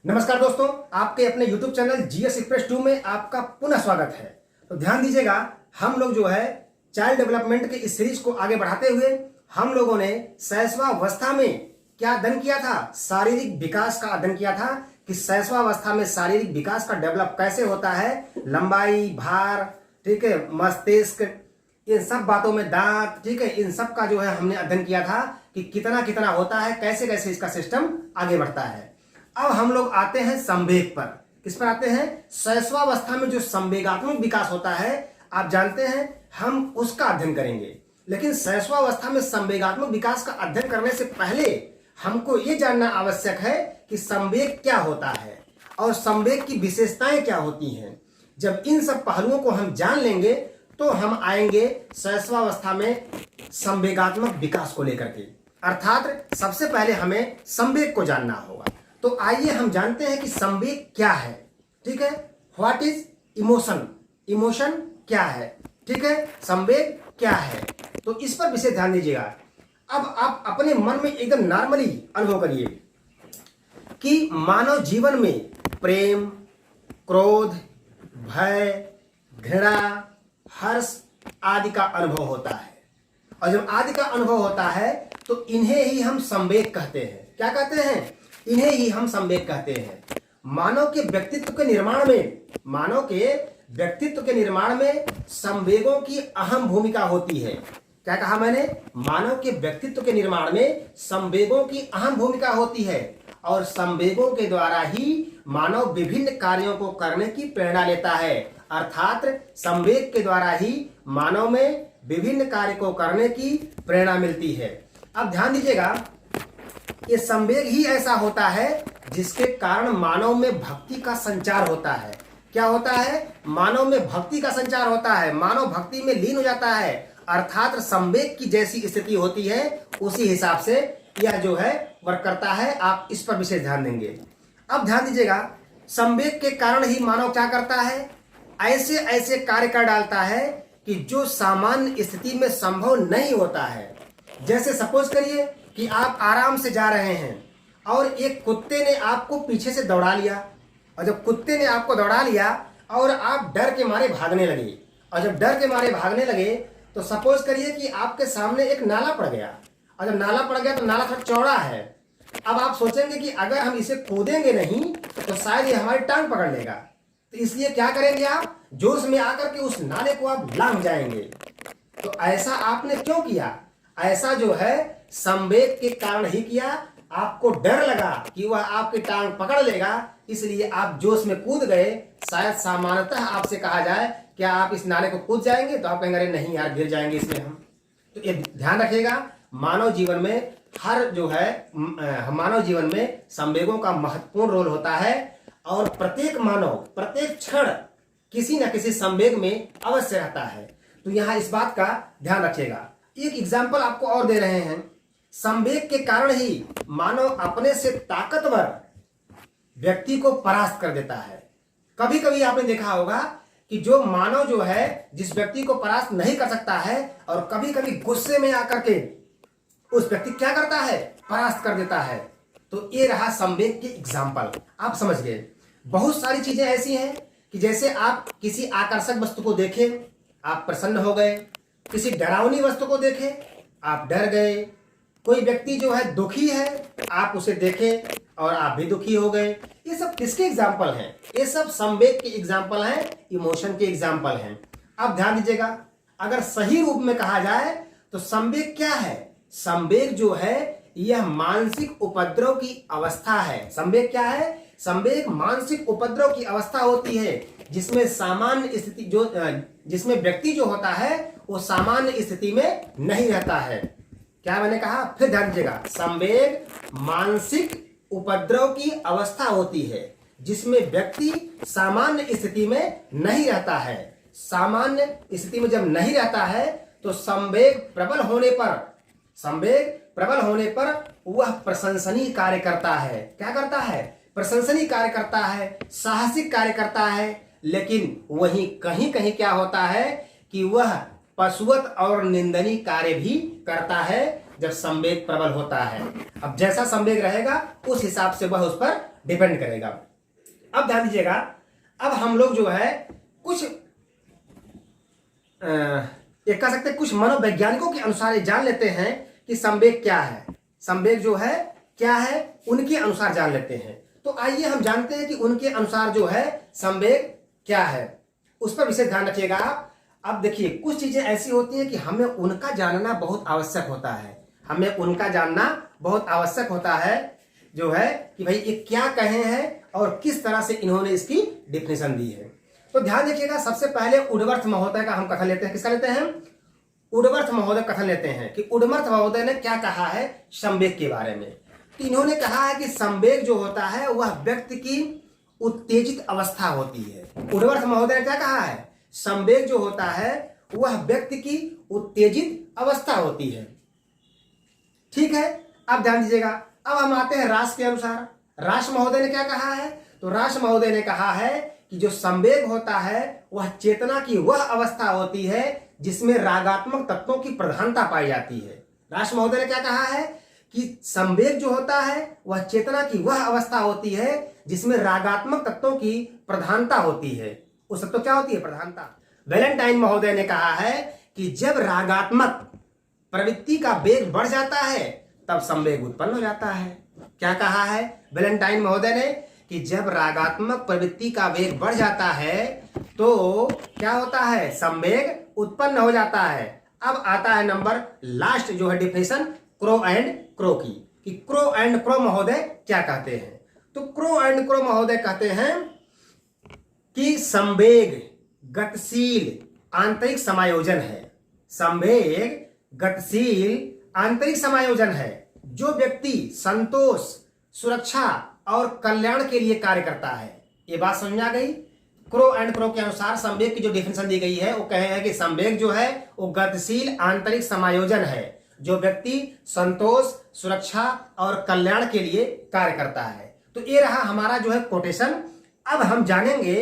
नमस्कार दोस्तों, आपके अपने YouTube चैनल जीएस एक्सप्रेस 2 में आपका पुनः स्वागत है। तो ध्यान दीजिएगा, हम लोग जो है चाइल्ड डेवलपमेंट के इस सीरीज को आगे बढ़ाते हुए हम लोगों ने शैशवावस्था में क्या अध्ययन किया था, शारीरिक विकास का अध्ययन किया था कि शैशवावस्था में शारीरिक विकास का डेवलप कैसे होता है, लंबाई, भार, ठीक है, मस्तिष्क, इन सब बातों में दांत, ठीक है, इन सब का जो है हमने अध्ययन किया था कि कितना कितना होता है, कैसे कैसे इसका सिस्टम आगे बढ़ता है। अब हम लोग आते हैं संवेग पर। किस पर आते हैं? शैशवावस्था में जो संवेगात्मक विकास होता है, आप जानते हैं, हम उसका अध्ययन करेंगे। लेकिन शैशवावस्था में संवेगात्मक विकास का अध्ययन करने से पहले हमको ये जानना आवश्यक है कि संवेग क्या होता है और संवेग की विशेषताएं क्या होती हैं। जब इन सब पहलुओं को हम जान लेंगे तो हम आएंगे शैशवावस्था में संवेगात्मक विकास को लेकर के। अर्थात सबसे पहले हमें संवेग को जानना होगा। तो आइए हम जानते हैं कि संवेग क्या है। ठीक है, व्हाट इज इमोशन, इमोशन क्या है, ठीक है, संवेग क्या है, तो इस पर विशेष ध्यान दीजिएगा। अब आप अपने मन में एकदम नॉर्मली अनुभव करिए कि मानव जीवन में प्रेम, क्रोध, भय, घृणा, हर्ष आदि का अनुभव होता है। और जब आदि का अनुभव होता है तो इन्हें ही हम संवेग कहते हैं। क्या कहते हैं? इन्हें ही हम संवेग कहते हैं। मानव के व्यक्तित्व के निर्माण में, मानव के व्यक्तित्व के निर्माण में संवेगों की अहम भूमिका होती है। क्या कहा मैंने? मानव के व्यक्तित्व के निर्माण में संवेगों की अहम भूमिका होती है और संवेगों के द्वारा ही मानव विभिन्न कार्यों को करने की प्रेरणा लेता है। अर्थात संवेग के द्वारा ही मानव में विभिन्न कार्य को करने की प्रेरणा मिलती है। अब ध्यान दीजिएगा, ये संवेग ही ऐसा होता है जिसके कारण मानव में भक्ति का संचार होता है। क्या होता है? मानव में भक्ति का संचार होता है, मानव भक्ति में लीन हो जाता है। अर्थात संवेग की जैसी स्थिति होती है उसी हिसाब से यह जो है वर्क करता है। आप इस पर विशेष ध्यान देंगे। अब ध्यान दीजिएगा, संवेग के कारण ही मानव क्या करता है? ऐसे ऐसे कार्य कर डालता है कि जो सामान्य स्थिति में संभव नहीं होता है। जैसे सपोज करिए कि आप आराम से जा रहे हैं और एक कुत्ते ने आपको पीछे से दौड़ा लिया, और जब कुत्ते ने आपको दौड़ा लिया और आप डर के मारे भागने लगे, और जब डर के मारे भागने लगे तो सपोज करिए कि आपके सामने एक नाला पड़ गया, और जब नाला पड़ गया तो नाला थोड़ा चौड़ा है। अब आप सोचेंगे कि अगर हम इसे कूदेंगे नहीं तो शायद ये हमारी टांग पकड़ लेगा, तो इसलिए क्या करेंगे? आप जोश में आकर के उस नाले को आप लांघ जाएंगे। तो ऐसा आपने क्यों किया? ऐसा जो है संवेग के कारण ही किया। आपको डर लगा कि वह आपकी टांग पकड़ लेगा, इसलिए आप जोश में कूद गए। शायद सामान्यतः आपसे कहा जाए क्या आप इस नाले को कूद जाएंगे, तो आप कहेंगे अरे नहीं यार, गिर जाएंगे इसमें हम। तो ये ध्यान रखिएगा, मानव जीवन में हर जो है मानव जीवन में संवेगों का महत्वपूर्ण रोल होता है और प्रत्येक मानव प्रत्येक क्षण किसी न किसी संवेग में अवश्य रहता है। तो यहाँ इस बात का ध्यान रखिएगा। एक एग्जाम्पल आपको और दे रहे हैं। संवेग के कारण ही मानव अपने से ताकतवर व्यक्ति को परास्त कर देता है। कभी कभी आपने देखा होगा कि जो मानव जो है जिस व्यक्ति को परास्त नहीं कर सकता है, और कभी कभी गुस्से में आकर के उस व्यक्ति क्या करता है? परास्त कर देता है। तो ये रहा संवेग के एग्जाम्पल। आप समझ गए। बहुत सारी चीजें ऐसी हैं कि जैसे आप किसी आकर्षक वस्तु को देखें, आप प्रसन्न हो गए, किसी डरावनी वस्तु को देखें, आप डर गए, कोई व्यक्ति जो है दुखी है, आप उसे देखें और आप भी दुखी हो गए। ये सब किसके एग्जाम्पल हैं? ये सब संवेग के एग्जाम्पल हैं, इमोशन के एग्जाम्पल हैं। अब ध्यान दीजिएगा, अगर सही रूप में कहा जाए तो संवेग क्या है? संवेग जो है यह मानसिक उपद्रव की अवस्था है। संवेग क्या है? संवेग मानसिक उपद्रव की अवस्था होती है जिसमें सामान्य स्थिति जिसमें व्यक्ति जो होता है वो सामान्य स्थिति में नहीं रहता है। क्या मैंने कहा? फिर ध्यान दीजिएगा, संवेग मानसिक उपद्रव की अवस्था होती है जिसमें व्यक्ति सामान्य स्थिति में नहीं रहता है। सामान्य स्थिति में जब नहीं रहता है तो संवेग प्रबल होने पर वह प्रशंसनीय कार्य करता है। क्या करता है? प्रशंसनीय कार्य करता है, साहसिक कार्य करता है। लेकिन वहीं कहीं कहीं क्या होता है कि वह पशुवत और निंदनीय कार्य भी करता है जब संवेग प्रबल होता है। अब जैसा संवेग रहेगा उस हिसाब से वह उस पर डिपेंड करेगा। अब ध्यान दीजिएगा, अब हम लोग जो है कुछ ये कह सकते हैं कुछ मनोवैज्ञानिकों के अनुसार ये जान लेते हैं कि संवेग क्या है। संवेग जो है क्या है, उनके अनुसार जान लेते हैं। तो आइए हम जानते हैं कि उनके अनुसार जो है संवेग क्या है, उस पर विशेष ध्यान रखिएगा आप। अब देखिए, कुछ चीजें ऐसी होती हैं कि हमें उनका जानना बहुत आवश्यक होता है। हमें उनका जानना बहुत आवश्यक होता है जो है कि भाई ये क्या कहे हैं और किस तरह से इन्होंने इसकी डिफिनेशन दी है। तो ध्यान देखिएगा, सबसे पहले वुडवर्थ महोदय का हम कथन लेते हैं। किसका लेते हैं? वुडवर्थ महोदय कथन लेते हैं कि वुडवर्थ महोदय ने क्या कहा है संवेग के बारे में। तो इन्होंने कहा है कि संवेग जो होता है वह व्यक्ति की उत्तेजित अवस्था होती है। वुडवर्थ महोदय ने क्या कहा है? संवेग जो होता है वह व्यक्ति की उत्तेजित अवस्था होती है। ठीक है, अब ध्यान दीजिएगा, अब हम आते हैं रास के अनुसार। रास महोदय ने क्या कहा है? तो रास महोदय ने कहा है कि जो संवेग होता है वह चेतना की वह अवस्था होती है जिसमें रागात्मक तत्वों की प्रधानता पाई जाती है। रास महोदय ने क्या कहा है कि संवेग जो होता है वह चेतना की वह अवस्था होती है जिसमें रागात्मक तत्वों की प्रधानता होती है। उस तत्व क्या होती है? प्रधानता। वैलेंटाइन महोदय ने कहा है कि जब रागात्मक प्रवृत्ति का वेग बढ़ जाता है तब संवेग उत्पन्न हो जाता है। क्या कहा है वैलेंटाइन महोदय ने? कि जब रागात्मक प्रवृत्ति का वेग बढ़ जाता है तो क्या होता है? संवेग उत्पन्न हो जाता है। अब आता है नंबर लास्ट जो है डिफिनेशन क्रो एंड क्रो की, कि क्रो एंड क्रो महोदय क्या कहते हैं। तो क्रो एंड क्रो महोदय कहते हैं कि संवेग गतिशील आंतरिक समायोजन है। संवेग गतिशील आंतरिक समायोजन है जो व्यक्ति संतोष, सुरक्षा और कल्याण के लिए कार्य करता है। ये बात समझ में आ गई? क्रो एंड क्रो के अनुसार संवेग की जो डिफिनेशन दी गई है वो कहे हैं कि संवेग जो है वो गतिशील आंतरिक समायोजन है जो व्यक्ति संतोष, सुरक्षा और कल्याण के लिए कार्य करता है। तो ये रहा हमारा जो है कोटेशन। अब हम जानेंगे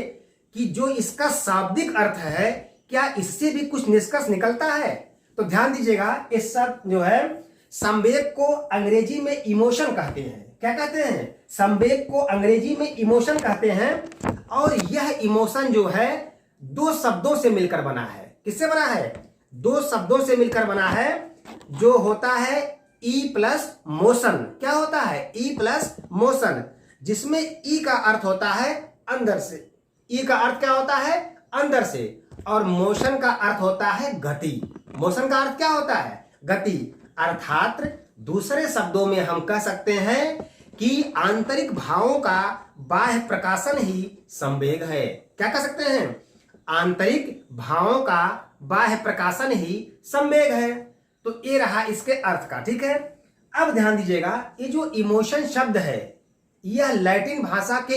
कि जो इसका शाब्दिक अर्थ है क्या इससे भी कुछ निष्कर्ष निकलता है। तो ध्यान दीजिएगा, इस शब्द जो है संवेग को अंग्रेजी में इमोशन कहते हैं। क्या कहते हैं? संवेग को अंग्रेजी में इमोशन कहते हैं। और यह इमोशन जो है दो शब्दों से मिलकर बना है। किससे बना है? दो शब्दों से मिलकर बना है जो होता है ई प्लस मोशन। क्या होता है? ई प्लस मोशन, जिसमें ई का अर्थ होता है अंदर से। ई का अर्थ क्या होता है? अंदर से। और मोशन का अर्थ होता है गति। मोशन का अर्थ क्या होता है? गति। अर्थात दूसरे शब्दों में हम कह सकते हैं कि आंतरिक भावों का बाह्य प्रकाशन ही संवेग है। क्या कह सकते हैं? आंतरिक भावों का बाह्य प्रकाशन ही संवेग है। तो ये रहा इसके अर्थ का। ठीक है, अब ध्यान दीजिएगा, ये जो इमोशन शब्द है यह लैटिन भाषा के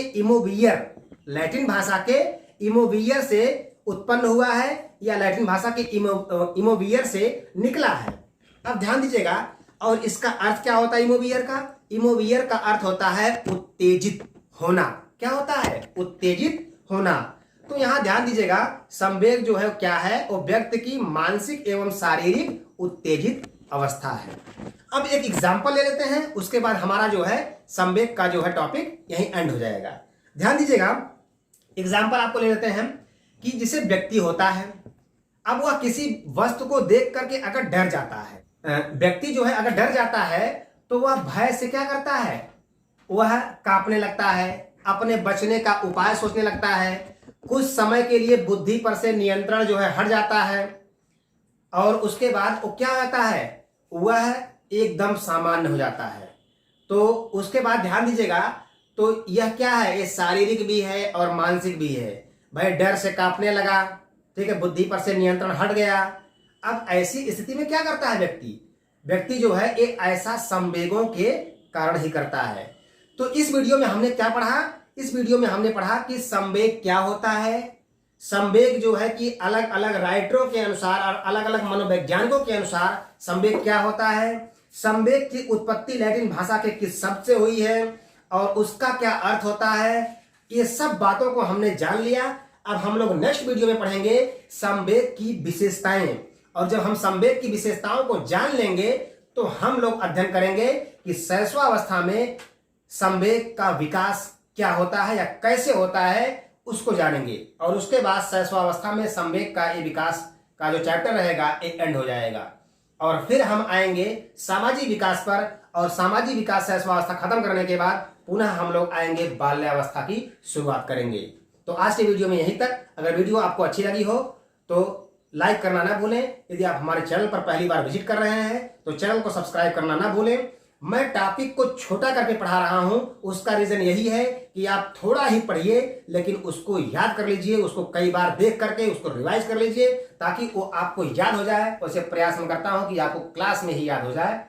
इमोवियर से उत्पन्न हुआ है या लैटिन भाषा के इमोवियर से निकला है। अब ध्यान दीजिएगा, और इसका अर्थ क्या होता है इमोवियर का? इमोवियर का अर्थ होता है उत्तेजित होना। क्या होता है? उत्तेजित होना। तो यहां ध्यान दीजिएगा, संवेग जो है क्या है? वो व्यक्ति की मानसिक एवं शारीरिक उत्तेजित अवस्था है। अब एक एग्जाम्पल ले लेते हैं, उसके बाद हमारा जो है संवेग का जो है टॉपिक यहीं एंड हो जाएगा। ध्यान दीजिएगा, एग्जाम्पल आपको ले लेते हैं कि जैसे व्यक्ति होता है, अब वह किसी वस्तु को देख करके अगर डर जाता है, व्यक्ति जो है अगर डर जाता है तो वह भय से क्या करता है? वह कांपने लगता है, अपने बचने का उपाय सोचने लगता है, कुछ समय के लिए बुद्धि पर से नियंत्रण जो है हट जाता है और उसके बाद वो क्या होता है? वह एकदम सामान्य हो जाता है। तो उसके बाद ध्यान दीजिएगा, तो यह क्या है? ये शारीरिक भी है और मानसिक भी है। भाई डर से कांपने लगा, ठीक है, बुद्धि पर से नियंत्रण हट गया। अब ऐसी स्थिति में क्या करता है व्यक्ति जो है एक ऐसा संवेगों के कारण ही करता है। तो इस वीडियो में हमने क्या पढ़ा? इस वीडियो में हमने पढ़ा कि संवेग क्या होता है। संवेग जो है कि अलग अलग राइटरों के अनुसार और अलग अलग मनोवैज्ञानिकों के अनुसार संवेग क्या होता है। संवेग की उत्पत्ति लैटिन भाषा के किस शब्द से हुई है और उसका क्या अर्थ होता है। ये सब बातों को हमने जान लिया। अब हम लोग नेक्स्ट वीडियो में पढ़ेंगे संवेग की विशेषताएं, और जब हम संवेग की विशेषताओं को जान लेंगे तो हम लोग अध्ययन करेंगे कि शैशवावस्था में संवेग का विकास क्या होता है या कैसे होता है उसको जानेंगे, और उसके बाद शैशवावस्था में संवेग का ये विकास का जो चैप्टर रहेगा ये एंड हो जाएगा। और फिर हम आएंगे सामाजिक विकास पर, और सामाजिक विकास शैशवावस्था खत्म करने के बाद पुनः हम लोग आएंगे बाल्यावस्था की शुरुआत करेंगे। तो आज के वीडियो में यहीं तक। अगर वीडियो आपको अच्छी लगी हो तो लाइक करना ना भूलें। यदि आप हमारे चैनल पर पहली बार विजिट कर रहे हैं तो चैनल को सब्सक्राइब करना ना भूलें। मैं टॉपिक को छोटा करके पढ़ा रहा हूं, उसका रीजन यही है कि आप थोड़ा ही पढ़िए लेकिन उसको याद कर लीजिए, उसको कई बार देख करके उसको रिवाइज कर लीजिए ताकि वो आपको याद हो जाए। उसे प्रयास में करता हूं कि आपको क्लास में ही याद हो जाए।